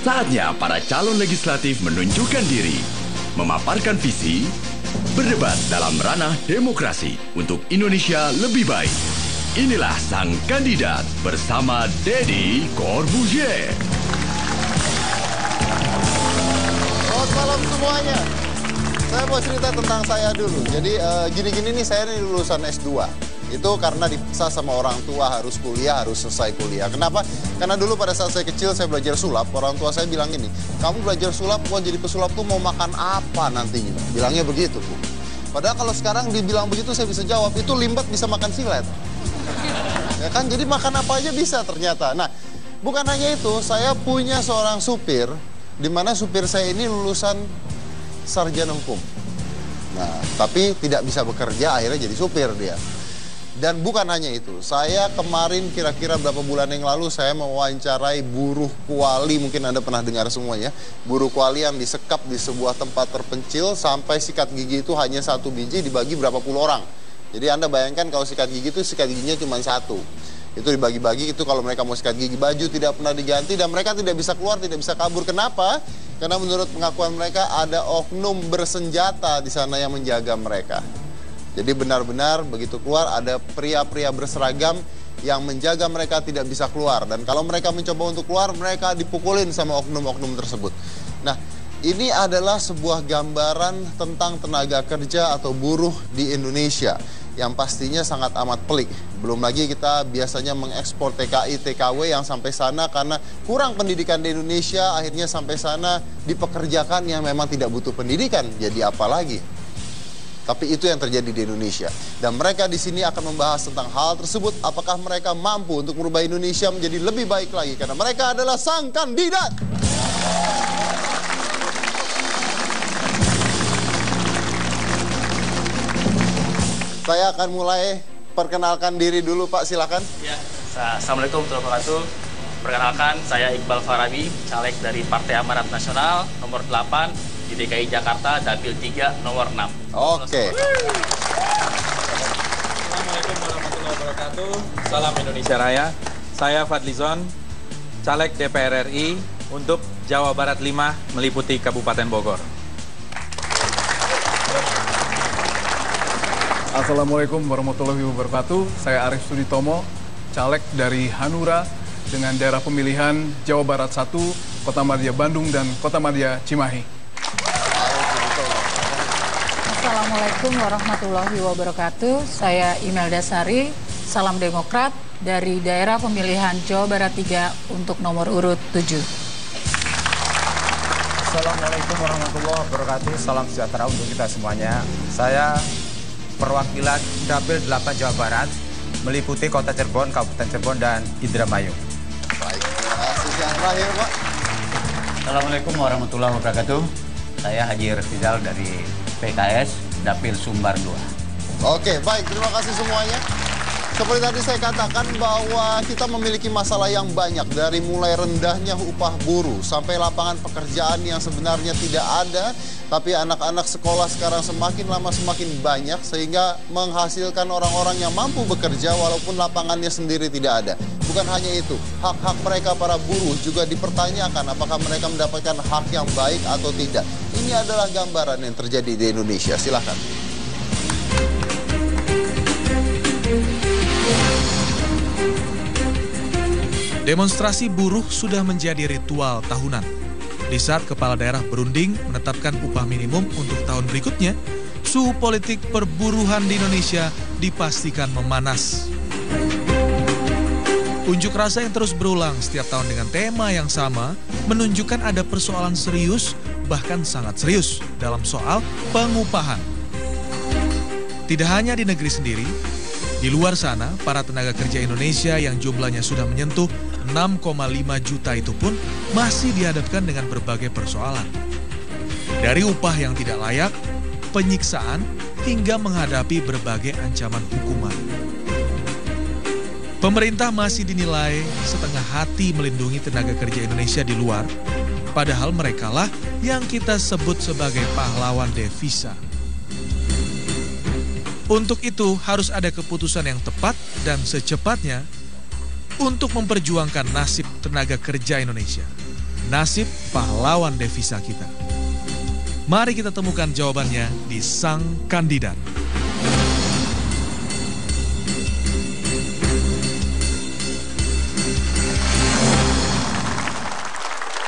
Saatnya para calon legislatif menunjukkan diri, memaparkan visi, berdebat dalam ranah demokrasi untuk Indonesia lebih baik. Inilah sang kandidat bersama Deddy Corbuzier. Selamat malam semuanya. Saya mau cerita tentang saya dulu. Jadi gini-gini nih, saya ini lulusan S2. Itu karena dipaksa sama orang tua harus kuliah, harus selesai kuliah. Kenapa? Karena dulu pada saat saya kecil saya belajar sulap, orang tua saya bilang gini, kamu belajar sulap, mau jadi pesulap tuh mau makan apa nantinya? Bilangnya begitu, Bu. Padahal kalau sekarang dibilang begitu saya bisa jawab, itu limbat bisa makan silet. Ya kan, jadi makan apa aja bisa ternyata. Nah, bukan hanya itu, saya punya seorang supir, di mana supir saya ini lulusan sarjana hukum. Nah, tapi tidak bisa bekerja, akhirnya jadi supir dia. Dan bukan hanya itu, saya kemarin kira-kira berapa bulan yang lalu saya mewawancarai buruh kuali, mungkin Anda pernah dengar semuanya. Buruh kuali yang disekap di sebuah tempat terpencil sampai sikat gigi itu hanya 1 biji dibagi berapa puluh orang. Jadi Anda bayangkan kalau sikat gigi itu sikat giginya cuma 1. Itu dibagi-bagi, itu kalau mereka mau sikat gigi, baju tidak pernah diganti dan mereka tidak bisa keluar, tidak bisa kabur. Kenapa? Karena menurut pengakuan mereka ada oknum bersenjata di sana yang menjaga mereka. Jadi benar-benar begitu keluar ada pria-pria berseragam yang menjaga mereka tidak bisa keluar. Dan kalau mereka mencoba untuk keluar, mereka dipukulin sama oknum-oknum tersebut. Nah, ini adalah sebuah gambaran tentang tenaga kerja atau buruh di Indonesia yang pastinya sangat amat pelik. Belum lagi kita biasanya mengekspor TKI, TKW yang sampai sana karena kurang pendidikan di Indonesia, akhirnya sampai sana dipekerjakan yang memang tidak butuh pendidikan. Jadi apa lagi? Tapi itu yang terjadi di Indonesia. Dan mereka di sini akan membahas tentang hal tersebut. Apakah mereka mampu untuk merubah Indonesia menjadi lebih baik lagi? Karena mereka adalah sang kandidat. Saya akan mulai perkenalkan diri dulu, Pak. Silakan. Ya, Assalamualaikum warahmatullahi wabarakatuh. Perkenalkan, saya Iqbal Farabi, caleg dari Partai Amanat Nasional nomor 8 di DKI Jakarta, Dapil 3 nomor 6. Oke. Assalamualaikum warahmatullahi wabarakatuh. Salam Indonesia Raya. Saya Fadlizon, caleg DPR RI untuk Jawa Barat 5 meliputi Kabupaten Bogor. Assalamualaikum warahmatullahi wabarakatuh. Saya Arif Suditomo, caleg dari Hanura dengan daerah pemilihan Jawa Barat 1, Kota Madya Bandung dan Kota Madya Cimahi. Assalamualaikum warahmatullahi wabarakatuh. Saya Imelda Sari, salam Demokrat dari daerah pemilihan Jawa Barat 3 untuk nomor urut 7. Assalamualaikum warahmatullahi wabarakatuh. Salam sejahtera untuk kita semuanya. Saya perwakilan Dapil 8 Jawa Barat meliputi Kota Cirebon, Kabupaten Cirebon dan Indramayu. Baik, terima kasih. Yang terakhir, Pak. Assalamualaikum warahmatullahi wabarakatuh. Saya Haji Rizal dari PKS Dapil Sumbar 2. Oke, baik. Terima kasih semuanya. Seperti tadi saya katakan bahwa kita memiliki masalah yang banyak. Dari mulai rendahnya upah buruh sampai lapangan pekerjaan yang sebenarnya tidak ada. Tapi anak-anak sekolah sekarang semakin lama semakin banyak sehingga menghasilkan orang-orang yang mampu bekerja walaupun lapangannya sendiri tidak ada. Bukan hanya itu, hak-hak mereka para buruh juga dipertanyakan apakah mereka mendapatkan hak yang baik atau tidak. Ini adalah gambaran yang terjadi di Indonesia. Silakan. Demonstrasi buruh sudah menjadi ritual tahunan. Di saat kepala daerah berunding menetapkan upah minimum untuk tahun berikutnya, suhu politik perburuhan di Indonesia dipastikan memanas. Unjuk rasa yang terus berulang setiap tahun dengan tema yang sama menunjukkan ada persoalan serius, bahkan sangat serius dalam soal pengupahan. Tidak hanya di negeri sendiri, di luar sana para tenaga kerja Indonesia yang jumlahnya sudah menyentuh 6,5 juta itu pun masih dihadapkan dengan berbagai persoalan. Dari upah yang tidak layak, penyiksaan, hingga menghadapi berbagai ancaman hukuman. Pemerintah masih dinilai setengah hati melindungi tenaga kerja Indonesia di luar, padahal merekalah yang kita sebut sebagai pahlawan devisa. Untuk itu harus ada keputusan yang tepat dan secepatnya untuk memperjuangkan nasib tenaga kerja Indonesia. nasib pahlawan devisa kita? Mari kita temukan jawabannya di Sang Kandidat.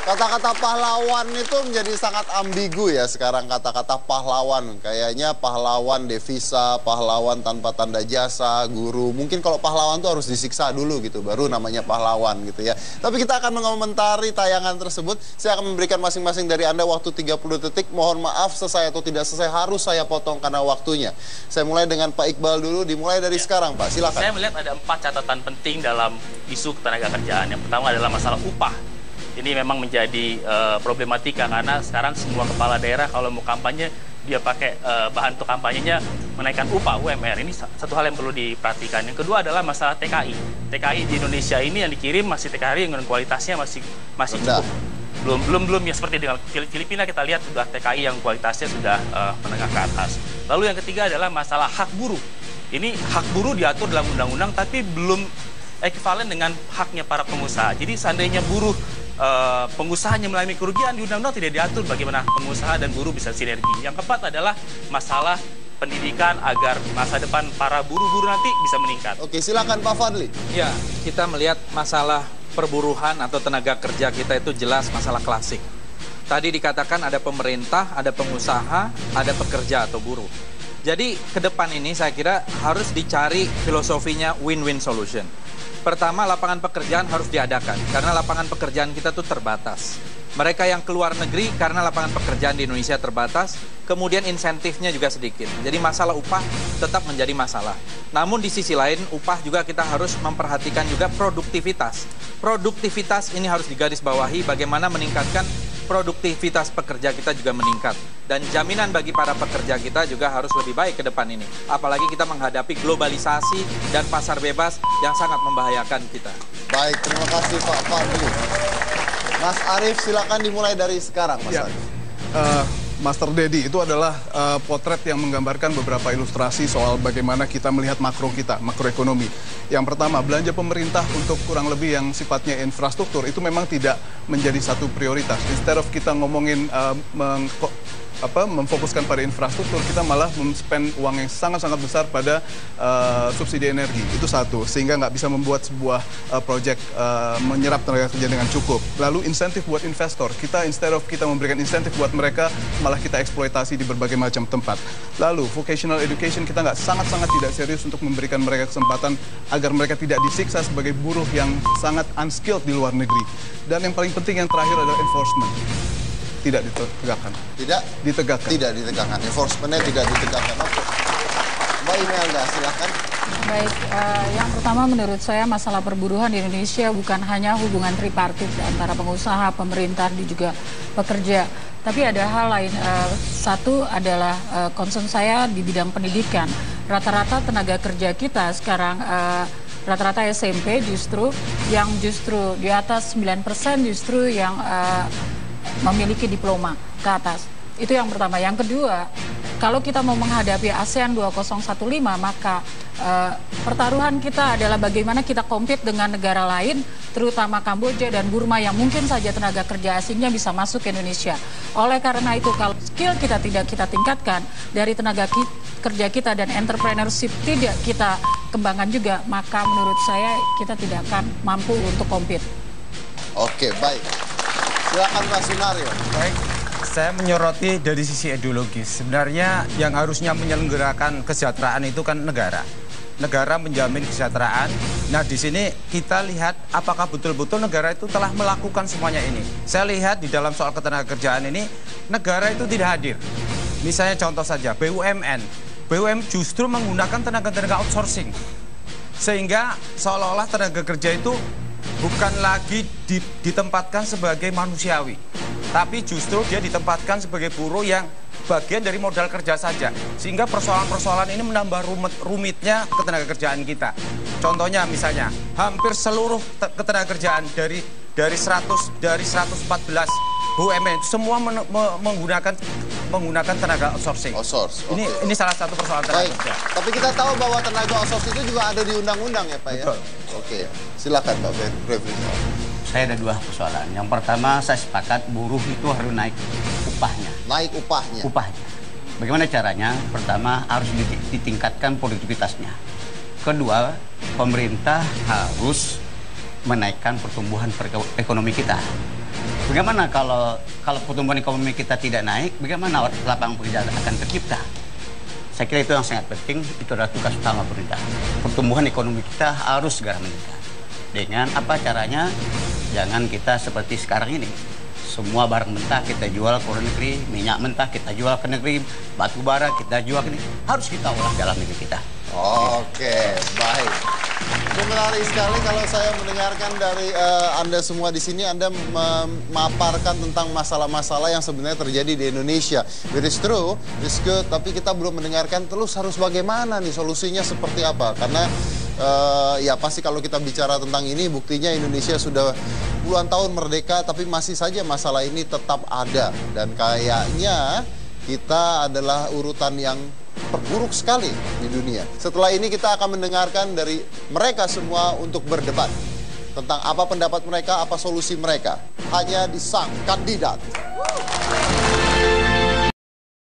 Kata-kata pahlawan itu menjadi sangat ambigu ya sekarang, kata-kata pahlawan. Kayaknya pahlawan devisa, pahlawan tanpa tanda jasa, guru. Mungkin kalau pahlawan tuh harus disiksa dulu gitu, baru namanya pahlawan gitu ya. Tapi kita akan mengomentari tayangan tersebut. Saya akan memberikan masing-masing dari Anda waktu 30 detik. Mohon maaf selesai atau tidak selesai harus saya potong karena waktunya. Saya mulai dengan Pak Iqbal dulu, dimulai dari sekarang Pak, silakan. Saya melihat ada 4 catatan penting dalam isu ketenaga kerjaan. Yang pertama adalah masalah upah. Ini memang menjadi problematika karena sekarang semua kepala daerah kalau mau kampanye dia pakai bahan untuk kampanyenya menaikkan upah UMR. Ini satu hal yang perlu diperhatikan. Yang kedua adalah masalah TKI. TKI di Indonesia ini yang dikirim masih TKI dengan kualitasnya masih cukup. Belum ya seperti dengan Filipina kita lihat sudah TKI yang kualitasnya sudah menengah ke atas. Lalu yang ketiga adalah masalah hak buruh. Ini hak buruh diatur dalam undang-undang tapi belum ekivalen dengan haknya para pengusaha. Jadi seandainya buruh pengusahanya mengalami kerugian, di undang-undang tidak diatur bagaimana pengusaha dan buruh bisa sinergi. Yang keempat adalah masalah pendidikan agar masa depan para buruh-buruh nanti bisa meningkat. Oke, silakan Pak Fadli. Ya, kita melihat masalah perburuhan atau tenaga kerja kita itu jelas masalah klasik. Tadi dikatakan ada pemerintah, ada pengusaha, ada pekerja atau buruh. Jadi ke depan ini saya kira harus dicari filosofinya win-win solution. Pertama, lapangan pekerjaan harus diadakan karena lapangan pekerjaan kita tuh terbatas. Mereka yang keluar negeri karena lapangan pekerjaan di Indonesia terbatas, kemudian insentifnya juga sedikit. Jadi masalah upah tetap menjadi masalah. Namun di sisi lain, upah juga kita harus memperhatikan juga produktivitas. Produktivitas ini harus digarisbawahi bagaimana meningkatkan produktivitas pekerja kita juga meningkat. Dan jaminan bagi para pekerja kita juga harus lebih baik ke depan ini. Apalagi kita menghadapi globalisasi dan pasar bebas yang sangat membahayakan kita. Baik, terima kasih Pak Fadli. Mas Arief, silakan dimulai dari sekarang, Mas Arief. Master Dedi itu adalah potret yang menggambarkan beberapa ilustrasi soal bagaimana kita melihat makro kita, makroekonomi. Yang pertama, belanja pemerintah untuk kurang lebih yang sifatnya infrastruktur itu memang tidak menjadi satu prioritas. Instead of kita ngomongin memfokuskan pada infrastruktur, kita malah men-spend uang yang sangat-sangat besar pada subsidi energi. Itu satu, sehingga nggak bisa membuat sebuah proyek menyerap tenaga kerja dengan cukup. Lalu insentif buat investor, kita instead of kita memberikan insentif buat mereka, malah kita eksploitasi di berbagai macam tempat. Lalu vocational education, kita nggak sangat-sangat tidak serius untuk memberikan mereka kesempatan agar mereka tidak disiksa sebagai buruh yang sangat unskilled di luar negeri. Dan yang paling penting yang terakhir adalah enforcement. Tidak ditegakkan. Tidak? Ditegakkan. Tidak ditegakkan. Enforcementnya tidak ditegakkan. Oke. Mbak Imelda, silakan. Baik, yang pertama menurut saya masalah perburuhan di Indonesia bukan hanya hubungan tripartit antara pengusaha, pemerintah, dan juga pekerja. Tapi ada hal lain. Satu adalah concern saya di bidang pendidikan. Rata-rata tenaga kerja kita sekarang rata-rata SMP justru di atas 9% justru yang memiliki diploma ke atas. Itu yang pertama. Yang kedua, kalau kita mau menghadapi ASEAN 2015, maka pertaruhan kita adalah bagaimana kita compete dengan negara lain, terutama Kamboja dan Burma yang mungkin saja tenaga kerja asingnya bisa masuk ke Indonesia. Oleh karena itu, kalau skill kita tidak kita tingkatkan, dari tenaga kerja kita dan entrepreneurship tidak kita kembangkan juga, maka menurut saya kita tidak akan mampu untuk compete. Oke, baik. Silakan Pak Sunario. Baik, saya menyoroti dari sisi ideologis. Sebenarnya yang harusnya menyelenggarakan kesejahteraan itu kan negara. Negara menjamin kesejahteraan. Nah, di sini kita lihat apakah betul-betul negara itu telah melakukan semuanya ini. Saya lihat di dalam soal ketenagakerjaan ini, negara itu tidak hadir. Misalnya contoh saja, BUMN. BUMN justru menggunakan tenaga-tenaga outsourcing. Sehingga seolah-olah tenaga kerja itu bukan lagi ditempatkan sebagai manusiawi, tapi justru dia ditempatkan sebagai buruh yang bagian dari modal kerja saja. Sehingga persoalan-persoalan ini menambah rumitnya ketenagakerjaan kita. Contohnya misalnya, hampir seluruh ketenagakerjaan dari 114 BUMN semua menggunakan tenaga outsourcing. Ini salah satu persoalan tenaga kerja. Tapi kita tahu bahwa tenaga outsourcing itu juga ada di undang-undang ya Pak. Betul. Ya? Oke, silakan Pak Febri. saya ada dua persoalan. Yang pertama, saya sepakat buruh itu harus naik upahnya. Naik upahnya. Upahnya. Bagaimana caranya? Pertama, harus ditingkatkan produktivitasnya. Kedua, pemerintah harus menaikkan pertumbuhan ekonomi kita. Bagaimana kalau pertumbuhan ekonomi kita tidak naik, bagaimana lapangan pekerjaan akan tercipta? Saya kira itu yang sangat penting, itu adalah tugas utama pemerintah. Pertumbuhan ekonomi kita harus segera meningkat. Dengan apa caranya? Jangan kita seperti sekarang ini. Semua barang mentah kita jual ke luar negeri, minyak mentah kita jual ke negeri, batu bara kita jual ke negeri. Harus kita olah dalam negeri kita. Oke, baik. Itu menarik sekali kalau saya mendengarkan dari Anda semua di sini. Anda memaparkan tentang masalah-masalah yang sebenarnya terjadi di Indonesia. It is true, it's good, tapi kita belum mendengarkan terus harus bagaimana nih solusinya seperti apa. Karena ya pasti kalau kita bicara tentang ini, buktinya Indonesia sudah puluhan tahun merdeka, tapi masih saja masalah ini tetap ada. Dan kayaknya kita adalah urutan yang terburuk sekali di dunia. Setelah ini kita akan mendengarkan dari mereka semua untuk berdebat tentang apa pendapat mereka, apa solusi mereka. Hanya di Sang Kandidat.